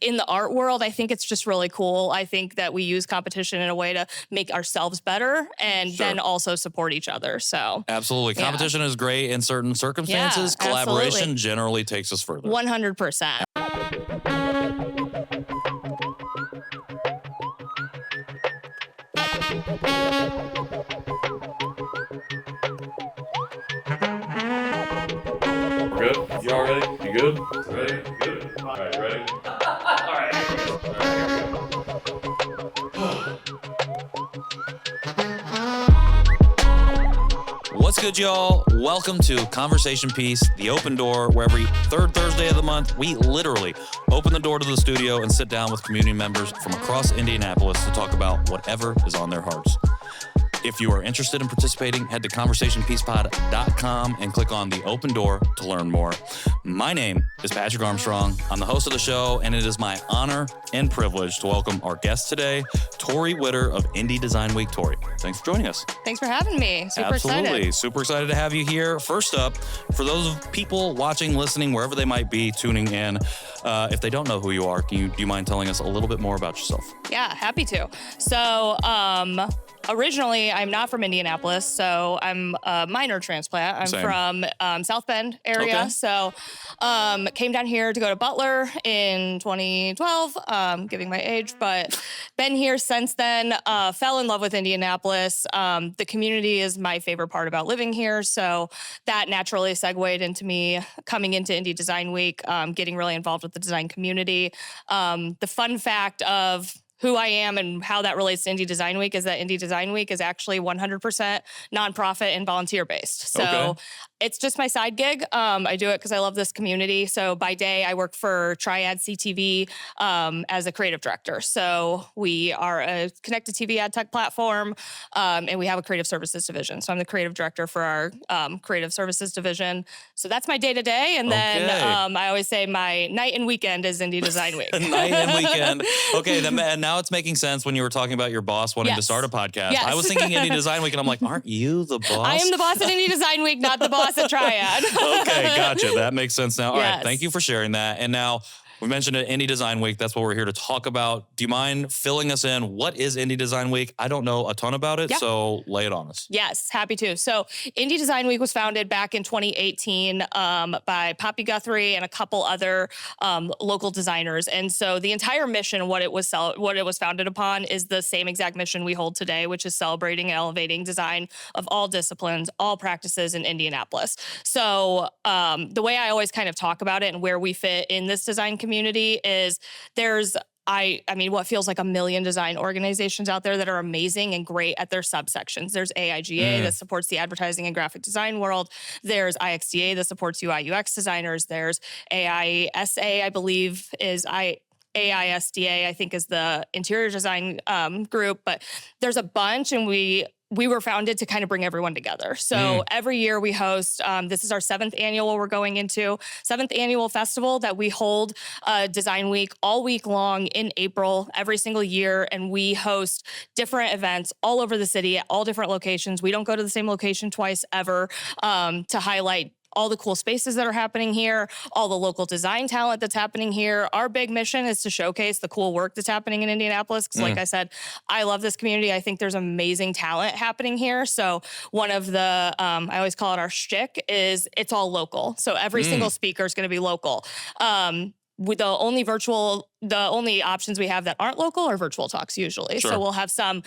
in the art world, I think it's just really cool. I think that we use competition in a way to make ourselves better and then also support each other. So absolutely. Competition is great in certain circumstances. Collaboration generally takes us further. 100%. We're good? You all ready? You good? Ready? Good. All right, ready? All right. What's good, y'all? Welcome to Conversation Piece, the open door, where every third Thursday of the month, we literally open the door to the studio and sit down with community members from across Indianapolis to talk about whatever is on their hearts. If you are interested in participating, head to conversationpiecepod.com and click on the open door to learn more. My name is Patrick Armstrong. I'm the host of the show, and it is my honor and privilege to welcome our guest today, Tori Witter of Indy Design Week. Tori, thanks for joining us. Thanks for having me. Super Absolutely. excited. Super excited to have you here. First up, for those people watching, listening, wherever they might be tuning in, if they don't know who you are, do you mind telling us a little bit more about yourself? Yeah, happy to. So, originally, I'm not from Indianapolis, so I'm a minor transplant. I'm from South Bend area. Okay. So came down here to go to Butler in 2012, giving my age, but been here since then. Fell in love with Indianapolis. The community is my favorite part about living here, so that naturally segued into me coming into Indy Design Week, getting really involved with the design community. The fun fact of who I am and how that relates to Indy Design Week is that Indy Design Week is actually 100% nonprofit and volunteer based. So it's just my side gig. I do it because I love this community. So by day, I work for Triad CTV as a creative director. So we are a connected TV ad tech platform, and we have a creative services division. So I'm the creative director for our creative services division. So that's my day to day. And then I always say my night and weekend is Indy Design Week. Night and weekend. Okay, then now it's making sense when you were talking about your boss wanting to start a podcast. Yes. I was thinking Indy Design Week, and I'm like, aren't you the boss? I am the boss at Indy Design Week, not the boss at Triad. Okay, gotcha. That makes sense now. All Yes. right, thank you for sharing that. And now, we mentioned it, Indy Design Week. That's what we're here to talk about. Do you mind filling us in? What is Indy Design Week? I don't know a ton about it, so lay it on us. Yes, happy to. So Indy Design Week was founded back in 2018 by Poppy Guthrie and a couple other local designers. And so the entire mission, what it was founded upon, is the same exact mission we hold today, which is celebrating and elevating design of all disciplines, all practices in Indianapolis. So the way I always kind of talk about it and where we fit in this design community is there's what feels like a million design organizations out there that are amazing and great at their subsections. There's AIGA that supports the advertising and graphic design world. There's IXDA that supports UI UX designers. There's AISA, I believe, is AISDA, I think, is the interior design group. But there's a bunch, and we were founded to kind of bring everyone together. So every year we host, this is our 7th annual festival that we hold Design Week all week long in April, every single year. And we host different events all over the city at all different locations. We don't go to the same location twice ever to highlight all the cool spaces that are happening here, all the local design talent that's happening here. Our big mission is to showcase the cool work that's happening in Indianapolis. Because like I said, I love this community. I think there's amazing talent happening here. So one of the, I always call it our shtick, is it's all local. So every single speaker is going to be local. With the only options we have that aren't local are virtual talks usually. Sure. So we'll have some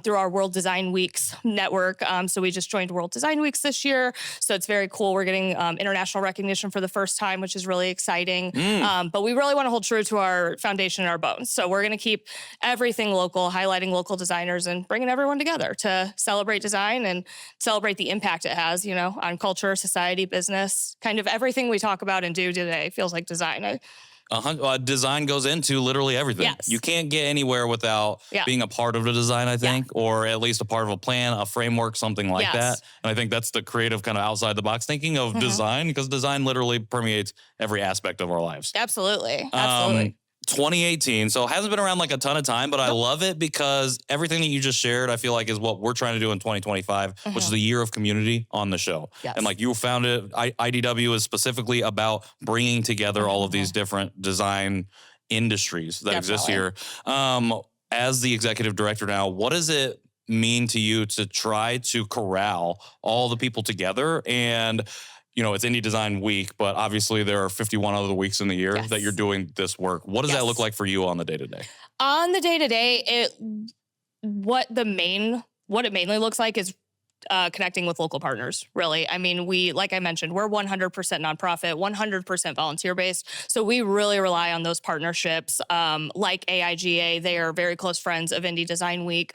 through our World Design Weeks network. So we just joined World Design Weeks this year. So it's very cool. We're getting international recognition for the first time, which is really exciting. But we really want to hold true to our foundation and our bones. So we're going to keep everything local, highlighting local designers and bringing everyone together to celebrate design and celebrate the impact it has, on culture, society, business, kind of everything we talk about and do today feels like design. Design goes into literally everything. Yes. You can't get anywhere without being a part of the design, I think, or at least a part of a plan, a framework, something like that. And I think that's the creative kind of outside the box thinking of design, because design literally permeates every aspect of our lives. Absolutely. 2018, so it hasn't been around like a ton of time, but I love it because everything that you just shared, I feel like is what we're trying to do in 2025, which is the year of community on the show. Yes. And like you founded, IDW is specifically about bringing together all of these different design industries that exist Definitely. here. As the executive director now, what does it mean to you to try to corral all the people together? And, you know, it's Indie Design Week, but obviously there are 51 other weeks in the year that you're Yes. doing this work. What does that look Yes. like for you on the day-to-day? On the day-to-day, what it mainly looks like is connecting with local partners, really. I mean, like I mentioned, we're 100% nonprofit, 100% volunteer based. So we really rely on those partnerships. Like AIGA, they are very close friends of Indie Design Week.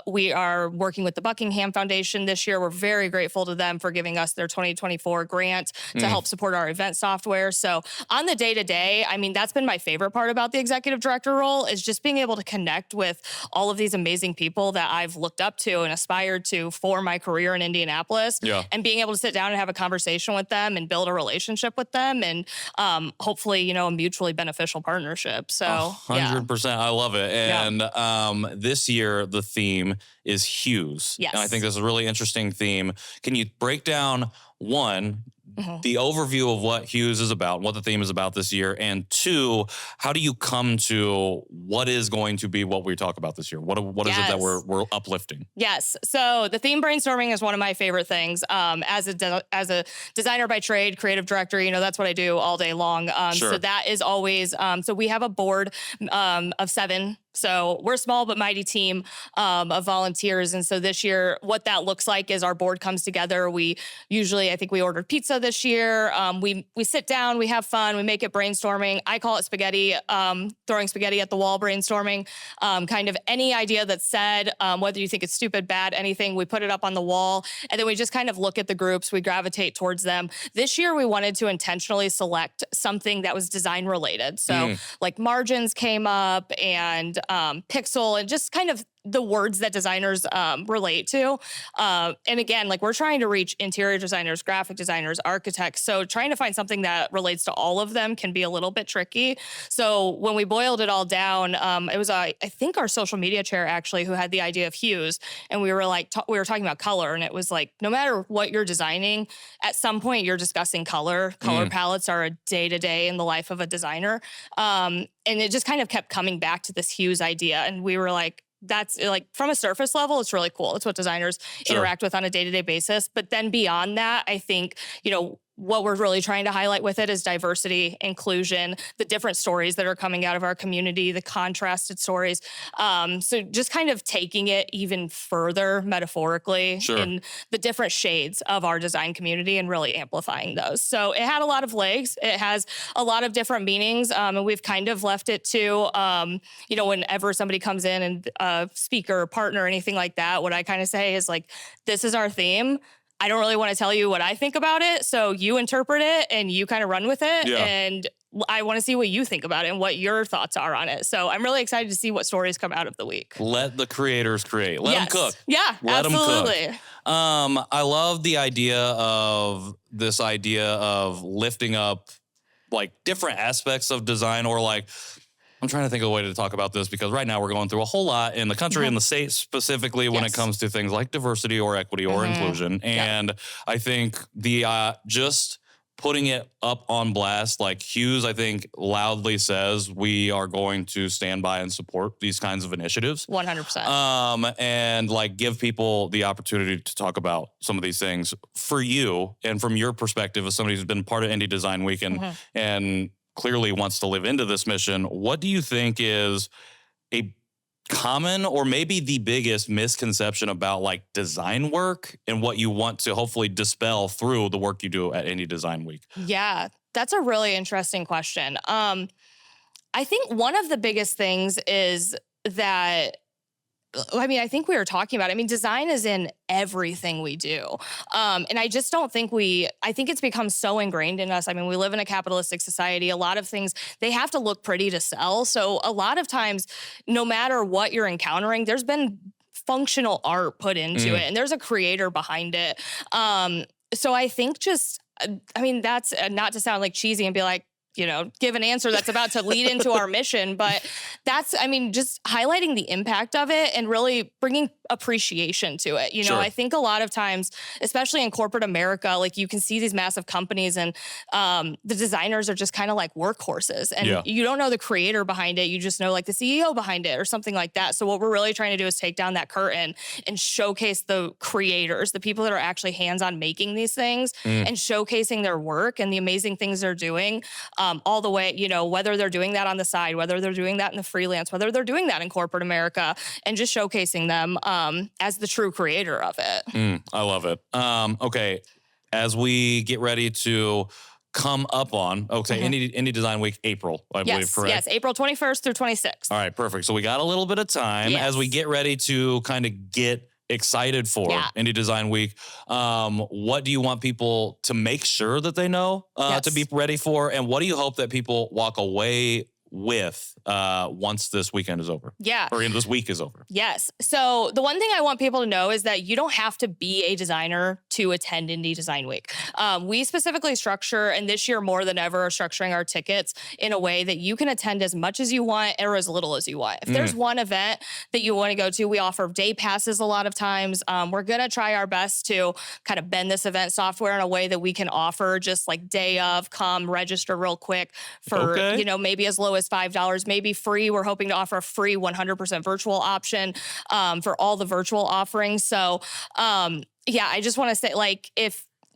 We are working with the Buckingham Foundation this year. We're very grateful to them for giving us their 2024 grant to help support our event software. So on the day-to-day, I mean, that's been my favorite part about the executive director role, is just being able to connect with all of these amazing people that I've looked up to and aspired to for my career in Indianapolis, and being able to sit down and have a conversation with them and build a relationship with them, and hopefully, you know, a mutually beneficial partnership. So 100%. I love it. And this year, the theme is Hues. Yes. And I think this is a really interesting theme. Can you break down, one, the overview of what Hues is about, what the theme is about this year, and two, how do you come to what is going to be what we talk about this year? What is it that we're uplifting? Yes. So the theme brainstorming is one of my favorite things. As a designer by trade, creative director, you know, that's what I do all day long. So that is always, so we have a board of 7. So we're a small but mighty team of volunteers. And so this year, what that looks like is our board comes together. I think we ordered pizza this year. We sit down, we have fun, we make it brainstorming. I call it spaghetti, throwing spaghetti at the wall brainstorming. Kind of any idea that's said, whether you think it's stupid, bad, anything, we put it up on the wall. And then we just kind of look at the groups, we gravitate towards them. This year, we wanted to intentionally select something that was design related. So like margins came up, and pixel, and just kind of the words that designers relate to. And again, like, we're trying to reach interior designers, graphic designers, architects. So trying to find something that relates to all of them can be a little bit tricky. So when we boiled it all down, it was, I think, our social media chair actually who had the idea of Hues. And we were like, we were talking about color, and it was like, no matter what you're designing, at some point you're discussing color. Color palettes are a day-to-day in the life of a designer. And it just kind of kept coming back to this Hues idea. And we were like, that's like, from a surface level, it's really cool. It's what designers interact with on a day-to-day basis. But then beyond that, I think, you know, what we're really trying to highlight with it is diversity, inclusion, the different stories that are coming out of our community, the contrasted stories. So just kind of taking it even further metaphorically in the different shades of our design community and really amplifying those. So it had a lot of legs. It has a lot of different meanings. And we've kind of left it to, you know, whenever somebody comes in and speaker, partner, anything like that, what I kind of say is like, this is our theme. I don't really want to tell you what I think about it. So you interpret it and you kind of run with it. And I want to see what you think about it and what your thoughts are on it. So I'm really excited to see what stories come out of the week. Let the creators create. Let them cook. Yeah, Let absolutely. them cook. I love the idea of lifting up like different aspects of design, or like, I'm trying to think of a way to talk about this, because right now we're going through a whole lot in the country and the state specifically when it comes to things like diversity or equity or inclusion. And I think the just putting it up on blast, like Hues, I think loudly says we are going to stand by and support these kinds of initiatives. 100%. And like give people the opportunity to talk about some of these things. For you, and from your perspective as somebody who's been part of Indie Design Week and clearly wants to live into this mission, what do you think is a common or maybe the biggest misconception about like design work and what you want to hopefully dispel through the work you do at Indie Design Week? Yeah, that's a really interesting question. I think one of the biggest things is that, I mean, I think we were talking about, I mean, design is in everything we do. And I just don't think I think it's become so ingrained in us. I mean, we live in a capitalistic society. A lot of things, they have to look pretty to sell. So a lot of times, no matter what you're encountering, there's been functional art put into it and there's a creator behind it. So I think just, I mean, that's not to sound like cheesy and be like, you know, give an answer that's about to lead into our mission. But that's, I mean, just highlighting the impact of it and really bringing appreciation to it. You know, Sure. I think a lot of times, especially in corporate America, like you can see these massive companies and the designers are just kind of like workhorses and you don't know the creator behind it. You just know like the CEO behind it or something like that. So what we're really trying to do is take down that curtain and showcase the creators, the people that are actually hands-on making these things and showcasing their work and the amazing things they're doing all the way, you know, whether they're doing that on the side, whether they're doing that in the freelance, whether they're doing that in corporate America, and just showcasing them as the true creator of it. I love it. Okay, as we get ready to come up on, Indy Design Week, April, I believe, correct? Yes, April 21st through 26th. All right, perfect. So we got a little bit of time as we get ready to kind of get excited for Indy Design Week. What do you want people to make sure that they know to be ready for? And what do you hope that people walk away with once this weekend is over? Or this week is over. Yes. So the one thing I want people to know is that you don't have to be a designer to attend Indy Design Week. We specifically structure, and this year more than ever, are structuring our tickets in a way that you can attend as much as you want or as little as you want. If there's one event that you want to go to, we offer day passes a lot of times. We're going to try our best to kind of bend this event software in a way that we can offer just like day of, come register real quick for, you know, maybe as low as $5, maybe free. We're hoping to offer a free 100% virtual option for all the virtual offerings. So, I just want to say, like,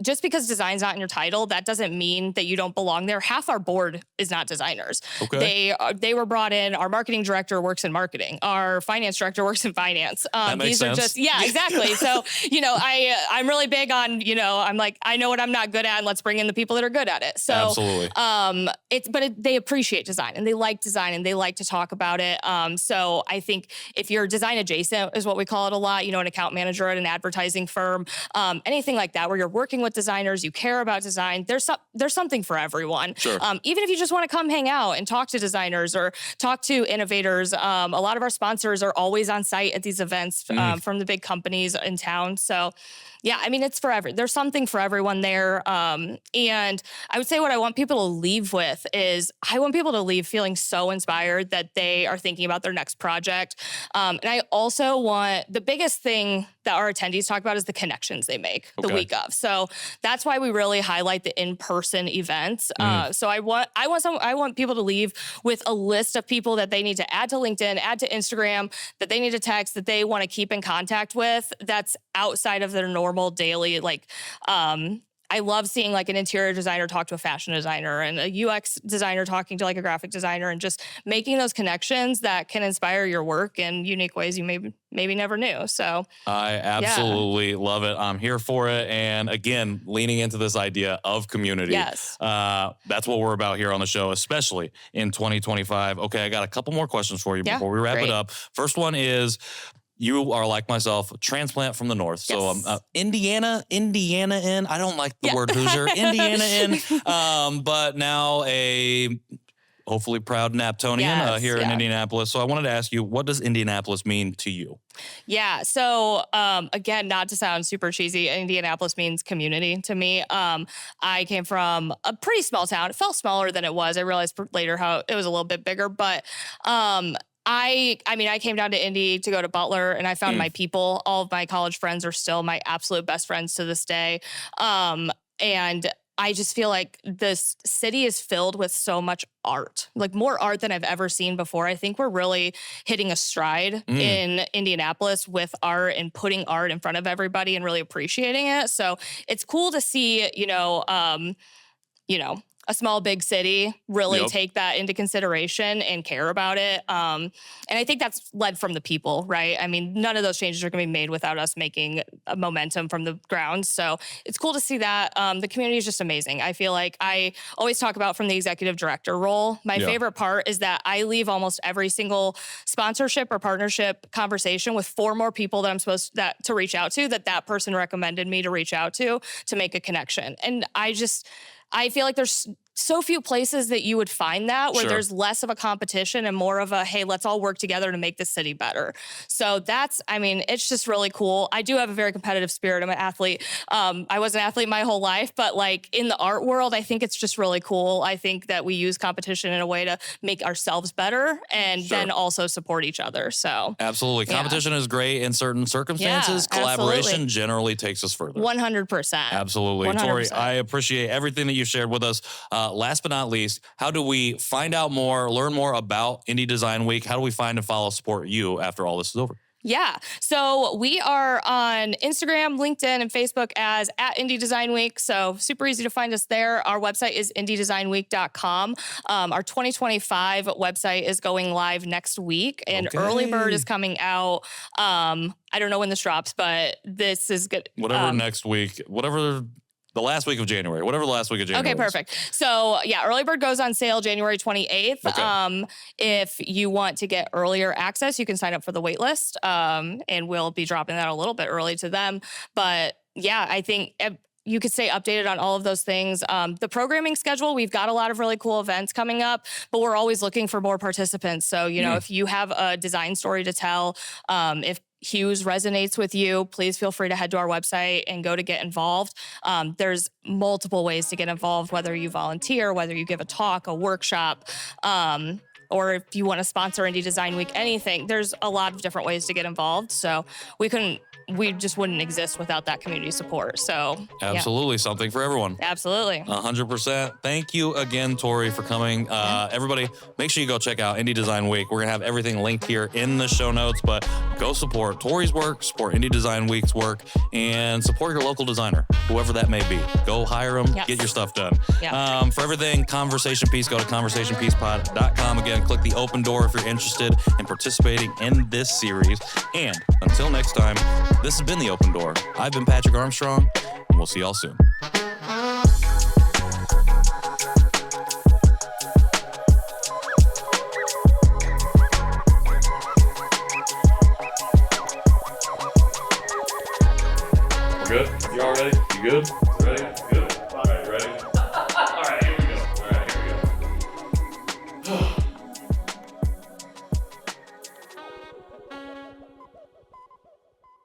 just because design's not in your title, that doesn't mean that you don't belong there. Half our board is not designers. They were brought in. Our marketing director works in marketing. Our finance director works in finance. That makes sense. Are just, exactly. So, you know, I'm really big on, you know, I'm like, I know what I'm not good at, and let's bring in the people that are good at it. So, absolutely. They appreciate design and they like design and they like to talk about it. So I think if you're design adjacent is what we call it a lot, you know, an account manager at an advertising firm, anything like that, where you're working with designers, you care about design, there's something for everyone. Sure. Even if you just want to come hang out and talk to designers or talk to innovators, a lot of our sponsors are always on site at these events from the big companies in town. So I mean, it's there's something for everyone there. And I would say what I want people to leave with is I want people to leave feeling so inspired that they are thinking about their next project. And I also want the biggest thing that our attendees talk about is the connections they make the week of. So that's why we really highlight the in-person events. So I want people to leave with a list of people that they need to add to LinkedIn, add to Instagram, that they need to text, that they want to keep in contact with. That's outside of their normal daily, like, I love seeing like an interior designer talk to a fashion designer and a UX designer talking to like a graphic designer, and just making those connections that can inspire your work in unique ways you maybe never knew. So I absolutely love it. I'm here for it. And again, leaning into this idea of community. Yes. That's what we're about here on the show, especially in 2025. Okay, I got a couple more questions for you before we wrap it up. First one is, you are like myself, a transplant from the north. So Indiana in. I don't like the word Hoosier. Indiana in. But now a hopefully proud Naptonian here in Indianapolis. So I wanted to ask you, what does Indianapolis mean to you? Yeah. So, again, not to sound super cheesy, Indianapolis means community to me. I came from a pretty small town. It felt smaller than it was. I realized later how it was a little bit bigger, but, I mean, I came down to Indy to go to Butler, and I found my people. All of my college friends are still my absolute best friends to this day. And I just feel like this city is filled with so much art, like more art than I've ever seen before. I think we're really hitting a stride in Indianapolis with art and putting art in front of everybody and really appreciating it. So it's cool to see, a small, big city really take that into consideration and care about it. And I think that's led from the people, right? I mean, none of those changes are going to be made without us making a momentum from the ground. So it's cool to see that. The community is just amazing. I feel like I always talk about from the executive director role. My favorite part is that I leave almost every single sponsorship or partnership conversation with 4 more people that I'm supposed to reach out to, that person recommended me to reach out to make a connection. And I feel like there's so few places that you would find that where Sure. there's less of a competition and more of a, hey, let's all work together to make the city better. So it's just really cool. I do have a very competitive spirit. I'm an athlete. I was an athlete my whole life, but like in the art world, I think it's just really cool. I think that we use competition in a way to make ourselves better and then also support each other. So Absolutely. Competition is great in certain circumstances. Yeah, Collaboration absolutely. generally takes us further. 100%. Absolutely. 100%. Tori, I appreciate everything that you shared with us. Last but not least, how do we find out more, learn more about Indy Design Week? How do we find and follow, support you after all this is over? Yeah. So we are on Instagram, LinkedIn, and Facebook as @Indy Design Week. So super easy to find us there. Our website is indydesignweek.com. Our 2025 website is going live next week, and Early Bird is coming out. I don't know when this drops, but this is good. Whatever next week, whatever the last week of January, whatever the last week of January. Okay, perfect. So yeah, Early Bird goes on sale January 28th. Okay. If you want to get earlier access, you can sign up for the wait list. And we'll be dropping that a little bit early to them. But yeah, I think you could stay updated on all of those things. The programming schedule, we've got a lot of really cool events coming up, but we're always looking for more participants. So, if you have a design story to tell, if Hues resonates with you, please feel free to head to our website and go to get involved. There's multiple ways to get involved, whether you volunteer, whether you give a talk, a workshop, or if you want to sponsor Indy Design Week, anything. There's a lot of different ways to get involved. So we just wouldn't exist without that community support. So Absolutely. Something for everyone. Absolutely. 100%. Thank you again, Tori, for coming. Everybody, make sure you go check out Indy Design Week. We're going to have everything linked here in the show notes, but go support Tori's work, support Indy Design Week's work, and support your local designer, whoever that may be. Go hire them, get your stuff done. Yep. For everything Conversation Piece, go to conversationpiecePod.com. Again, click the open door if you're interested in participating in this series. And until next time, this has been The Open Door. I've been Patrick Armstrong, and we'll see y'all soon. We're good? You all ready? You good? Ready?